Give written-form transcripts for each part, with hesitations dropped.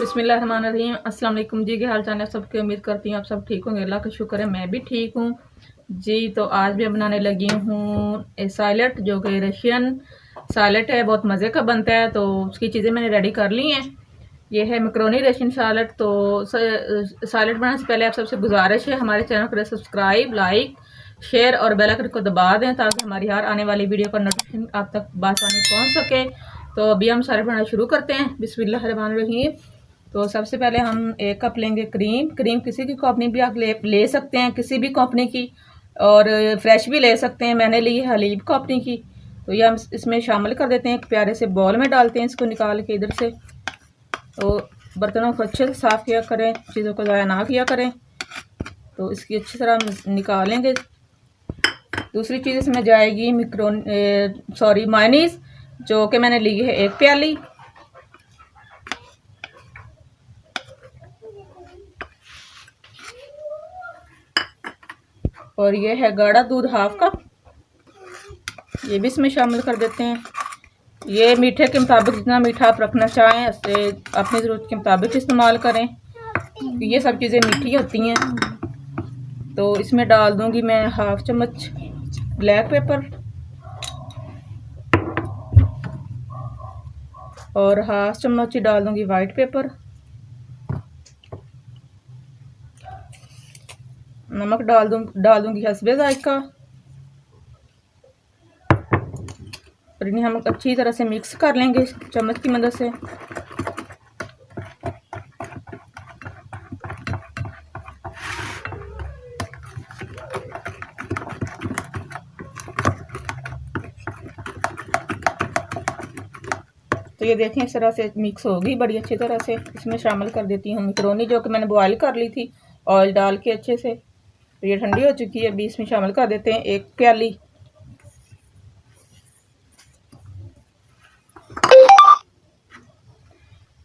बिस्मिल्लाहिर्रहमानिर्रहीम। अस्सलाम वालेकुम जी, क्या हाल चाल है सबके। उम्मीद करती हूँ आप सब ठीक होंगे। अल्लाह का शुक्र है मैं भी ठीक हूँ जी। तो आज भी बनाने लगी हूँ साइलेट, जो कि रशियन साइलेट है, बहुत मज़े का बनता है। तो उसकी चीज़ें मैंने रेडी कर ली हैं। ये है मैक्रोनी रशियन साइलेट। तो साइलेट बनाने से पहले आप सबसे गुजारिश है, हमारे चैनल को सब्सक्राइब, लाइक, शेयर और बेल आइकन को दबा दें ताकि हमारी हर आने वाली वीडियो का नोटिफिकेशन आप तक बासानी पहुँच सके। तो अभी हम साइलेट बनाना शुरू करते हैं। बिस्मिल्लाहिर्रहमानिर्रहीम। तो सबसे पहले हम 1 कप लेंगे क्रीम किसी की कंपनी भी आप ले सकते हैं, किसी भी कंपनी की, और फ्रेश भी ले सकते हैं। मैंने ली है हलीब कंपनी की। तो ये हम इसमें शामिल कर देते हैं, एक प्यारे से बॉल में डालते हैं इसको निकाल के इधर से। तो बर्तनों को अच्छे से साफ़ किया करें, चीज़ों को ज़ाया ना किया करें। तो इसकी अच्छी तरह निकालेंगे। दूसरी चीज़ इसमें जाएगी मायोनीज़, जो कि मैंने ली है 1 प्याली। और ये है गाढ़ा दूध 1/2 कप, ये भी इसमें शामिल कर देते हैं। ये मीठे के मुताबिक जितना मीठा आप रखना चाहें उससे अपनी ज़रूरत के मुताबिक इस्तेमाल करें। ये सब चीज़ें मीठी होती हैं। तो इसमें डाल दूंगी मैं 1/2 चम्मच ब्लैक पेपर और 1/2 चम्मच ही डाल दूंगी वाइट पेपर। नमक डाल दूंगी हस्बे जायका। और इन्हें हम अच्छी तरह से मिक्स कर लेंगे चम्मच की मदद से। तो ये देखें इस तरह से मिक्स होगी बड़ी अच्छी तरह से। इसमें शामिल कर देती हूँ मैक्रोनी, जो कि मैंने बॉयल कर ली थी ऑयल डाल के अच्छे से। तो ये ठंडी हो चुकी है। अभी इसमें शामिल कर देते हैं 1 प्याली।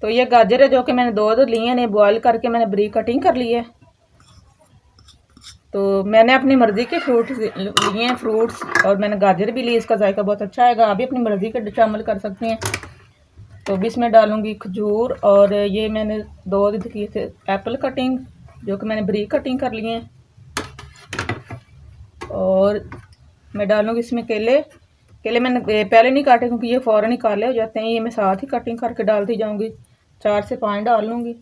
तो ये गाजर है, जो कि मैंने 2 लिए हैं, बॉयल करके मैंने बरीक कटिंग कर ली है। तो मैंने अपनी मर्ज़ी के फ्रूट लिए हैं, फ्रूट्स, और मैंने गाजर भी ली। इसका जायका बहुत अच्छा आएगा, आप भी अपनी मर्ज़ी के शामिल कर सकते हैं। तो अभी इसमें डालूंगी खजूर, और ये मैंने 2 किए थे एप्पल कटिंग, जो कि मैंने बरीक कटिंग कर लिए हैं। और मैं डालूंगी इसमें केले मैंने पहले नहीं काटे क्योंकि ये फ़ौरन ही काले हो जाते हैं। ये मैं साथ ही कटिंग करके डालती जाऊंगी, 4 से 5 डाल लूँगी।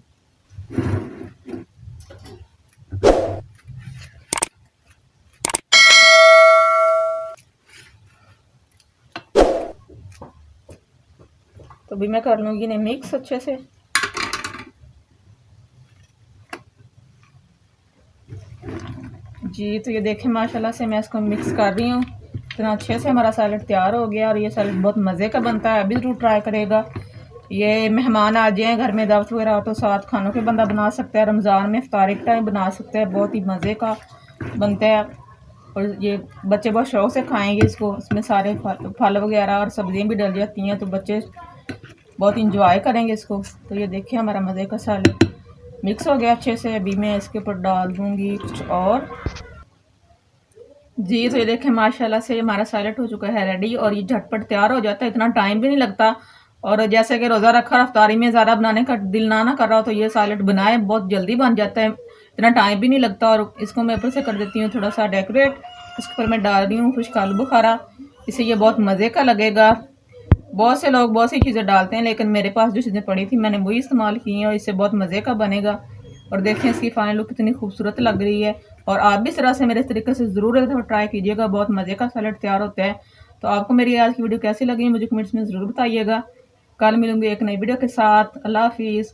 तो अभी मैं कर लूँगी इन्हें मिक्स अच्छे से। जी तो ये देखें माशाल्लाह से मैं इसको मिक्स कर रही हूँ। इतना अच्छे से हमारा सैलेड तैयार हो गया। और ये सैलेड बहुत मज़े का बनता है, अभी ज़रूर ट्राई करेगा। ये मेहमान आ जाएँ घर में, दावत वगैरह हो तो साथ खानों के बंदा बना सकता है। रमज़ान में इफ्तारी के टाइम बना सकता है, बहुत ही मज़े का बनता है। और ये बच्चे बहुत शौक़ से खाएंगे इसको। इसमें सारे फल वगैरह और सब्जियाँ भी डल जाती हैं, तो बच्चे बहुत इंजॉय करेंगे इसको। तो ये देखिए हमारा मज़े का सैलेड मिक्स हो गया अच्छे से। अभी मैं इसके ऊपर डाल दूँगी कुछ और। जी तो ये देखें माशाल्लाह से हमारा सैलेड हो चुका है रेडी, और ये झटपट तैयार हो जाता है, इतना टाइम भी नहीं लगता। और जैसे कि रोज़ा रखा अफ्तारी में ज़्यादा बनाने का दिल ना कर रहा हो, तो ये सैलेड बनाए, बहुत जल्दी बन जाता है, इतना टाइम भी नहीं लगता। और इसको मैं ऊपर से कर देती हूँ थोड़ा सा डेकोरेट। इसके ऊपर मैं डाल रही हूँ खुश्क आलू बुखारा, इससे ये बहुत मज़े का लगेगा। बहुत से लोग बहुत सी चीज़ें डालते हैं, लेकिन मेरे पास जो चीज़ें पड़ी थी मैंने वही इस्तेमाल की हैं, और इससे बहुत मज़े का बनेगा। और देखें इसकी फाइनल लुक कितनी खूबसूरत लग रही है। और आप भी इस तरह से मेरे तरीके से ज़रूर एक दफ़ा ट्राई कीजिएगा, बहुत मज़े का सैलेड तैयार होता है। तो आपको मेरी आज की वीडियो कैसी लगी मुझे कमेंट्स में ज़रूर बताइएगा। कल मिलूंगी एक नई वीडियो के साथ। अल्लाह हाफिज़।